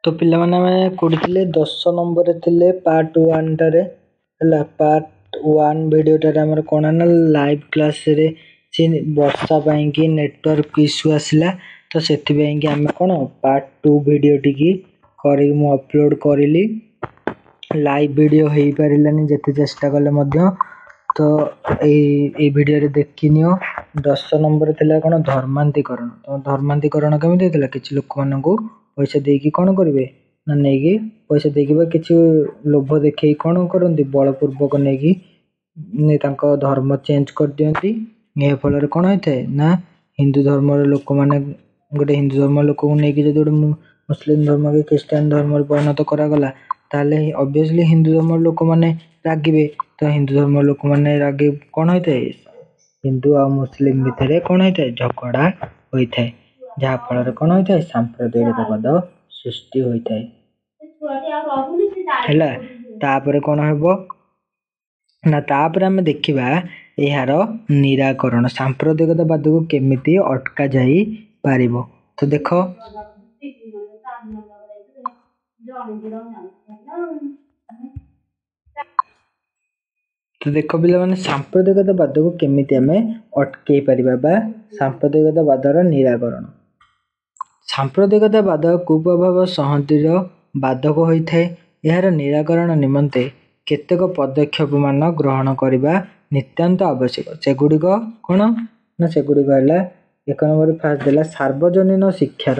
तो पिला माने हमें कोडिले 10 नंबर रे थिले पार्ट 1 टारे हला पार्ट 1 वीडियो टारे हमर कोना ना लाइव क्लास रे वर्षा पई कि नेटवर्क इश्यू आसला तो सेति पई कि हम कोन पार्ट 2 वीडियो टिकी करी मु अपलोड करिली लाइव वीडियो हेई परिलानी जते चेष्टा कले मध्य तो ए वीडियो रे देखिनियो 10 नंबर थिला कोन धर्मांतीकरण तो धर्मांतीकरण केमिति थिला किछ लोक मानकू पैसा देकी कोन करिवे ना नेकी पैसा देकी बा किछ लोभ देखै कोन करंती बलपूर्वक नेकी ने तांको धर्म चेंज कर दियंती ए फल रे कोन होइथे ना हिंदू धर्म रे लोक माने गोटे हिंदू धर्म लोक को नेकी जदि गोटे मुस्लिम धर्म के क्रिश्चियन धर्म रे परिणत करा गला ताले ऑब्वियसली हिंदू धर्म लोक माने रागिबे तो हिंदू धर्म लोक माने रागे कोन होइथे हिंदू आ मुस्लिम भितरे कोन होइथे झगड़ा होइथे जहा फल रे कोन होइथे सांप्रदायिकतावाद सृष्टि होइथे हैला तापरे कोन हेबो ना तापरे हम देखिबा एहार निराकरण सांप्रदायिकतावाद को केमिति अटका जाई पारिबो तो देखो तो देखो पिला माने सांप्रदायिकतावाद को केमिति हमें अटकै परिबा बा सांप्रदायिकतावादर निराकरण सांप्रदायिकतावाद कुप्रभाव संहतिर बाधक होइथे एहार निराकरण निमंते केतेक पदक्षेप मान ग्रहण करिबा नित्यांत आवश्यक सेगुडी को कोन ना सेगुडी कहला एक नंबर फास्ट देला सार्वजनीन शिक्षार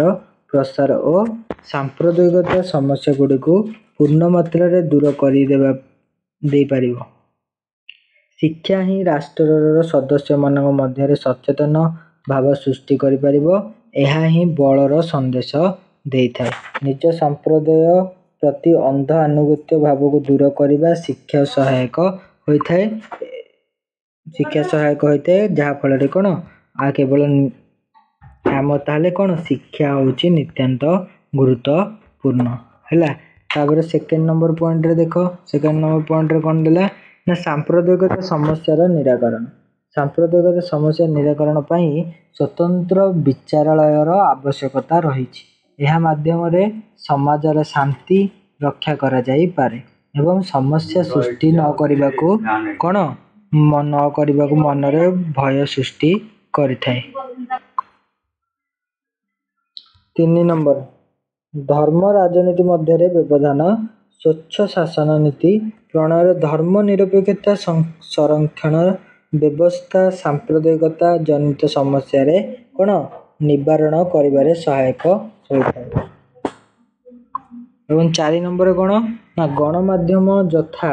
प्रसार और सांप्रदायिकता समस्या गुडी को पूर्ण मात्रा रे दूर करि देबा दे परिबो शिक्षा ही राष्ट्रर सदस्य मानक मध्य रे सचेतन भाव सृष्टि करि परिबो एहा ही बलर संदेश देइथाय निज संप्रदाय प्रति अंध अनुगत्य भाव को दूर करिबा शिक्षा सहायक होइथाय जहा फल रे कोन आ केवल हम ताले कोन शिक्षा होची नित्यांत गुरुत्वपूर्ण हैला तापर सेकंड नंबर पॉइंट रे देखो सेकंड नंबर पॉइंट रे कोन देला ना सांप्रदायिकता समस्या रो निराकरण सांप्रदायिकता समस्या निराकरण पई स्वतंत्र विचारालय रो आवश्यकता रहिछि एहा माध्यम रे समाज रे शांति रक्षा करा जाई पारे एवं समस्या सृष्टि न करिबा को कोन मन करिबा को मन रे भय सृष्टि करिथाय 3 नंबर धर्म राजनीति मध्य रे व्यवधान स्वच्छ शासन नीति प्रणय धर्म निरपेक्षता संरक्षण व्यवस्था सांप्रदायिकता जनित समस्या रे कोन निवारण करिबारे सहायक होइथाय एवं 4 नंबर कोन ना गणमाध्यम यथा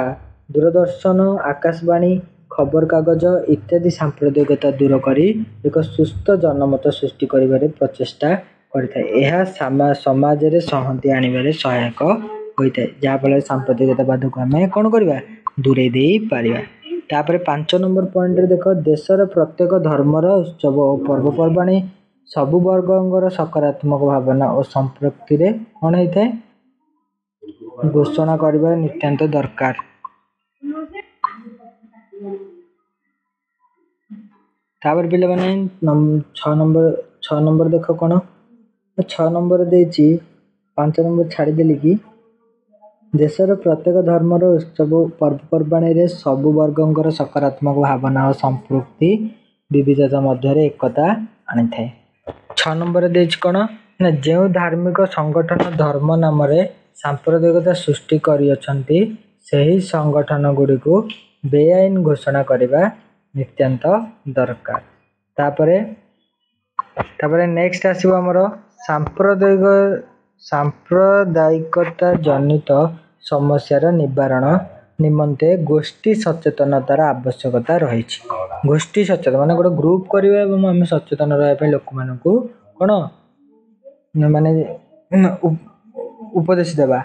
दूरदर्शन आकाशवाणी खबर कागज इत्यादि सांप्रदायिकता दूर करी एक सुस्थ जनमत सृष्टि करिबारे प्रचेष्टा करथाय एहा समाज रे सहमति आनिबारे सहायक होइथाय जहा फल सांप्रदायिकतावाद को हमें कोन करबा दूरे देई पारिबा तापर 5 नंबर पॉइंट रे देखो देशर प्रत्येक धर्मर उत्सव और पर्व पर्वाणी सबु वर्गंगर सकारात्मक भावना और संपृक्ति रे कोन होइथाय घोषणा करबा नित्यांत दरकार तापर पिले माने 6 नंबर देखो कोन 6 नंबर देछि 5 नंबर छाडी देली कि देशर प्रत्येक धर्मर उत्सव पर्व पर्वाणी रे सबु वर्गंगर सकारात्मक भावना और संपृक्ति विविधता मध्य रे एकता आनि थाए 6 नंबर देछि कोन ना जे धार्मिक संगठन धर्म नाम रे सांप्रदायिकता सृष्टि करि अछंती सही संगठन गुडी को बेआईन घोषणा करबा नित्यांत दरकार तापरे नेक्स्ट आसीबो हमरो सांप्रदायिकता जनित समस्या रा निवारण निमंते गोष्ठी सचेतनतार आवश्यकता रहिछि गोष्ठी सचेतन माने गोटे ग्रुप करबा एवं हम सचेतन रहय पे लोक मानकू कोन माने उपदेश देबा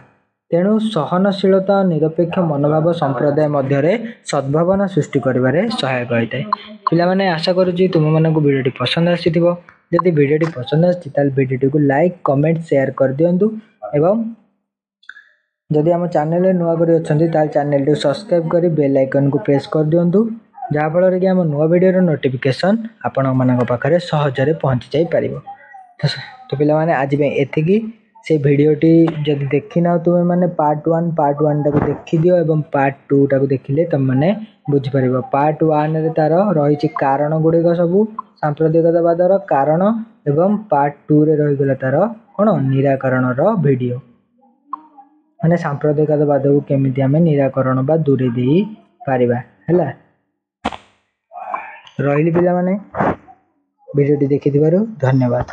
तेणु सहनशीलता निरपेक्ष मनोभाव संप्रदाय मध्य रे सद्भावना सृष्टि करिबारे सहायक होइतै पिला माने आशा करूची तुम मानकू वीडियोटी पसंद आसीथिबो यदि वीडियोटी पसंद आछि ताल वीडियोटी को लाइक कमेंट शेयर कर दियंतु एवं जदि हम चैनल रे नुवा करी अछंती ताल चैनल को सब्सक्राइब करी बेल आइकन को प्रेस कर दियंतु जहा फल रे कि हम नुवा वीडियो रो नोटिफिकेशन आपन मानक पाखरे सहज रे पहुंच जाई परिबो तो पिला माने आज बे एथिकी से भिडियोटी जदि देखि ना तुम मैंने पार्ट 1 टाक देखी दियो एवं पार्ट 2 टाक देखिले तुम मैंने बुझी परिबो। पार्ट 1 रे तार रही कारण गुड़िक सबू सांप्रदायिकतावादर कारण एवं पार्ट 2 रे रही गला तार कौन निराकरण भिडियो माने सांप्रदायिकतावाद को केमिति आमे निराकरण बा दूरे देई पारिबा हैला। रहिली पिला माने भिडियोटी देखिथिबारु धन्यवाद।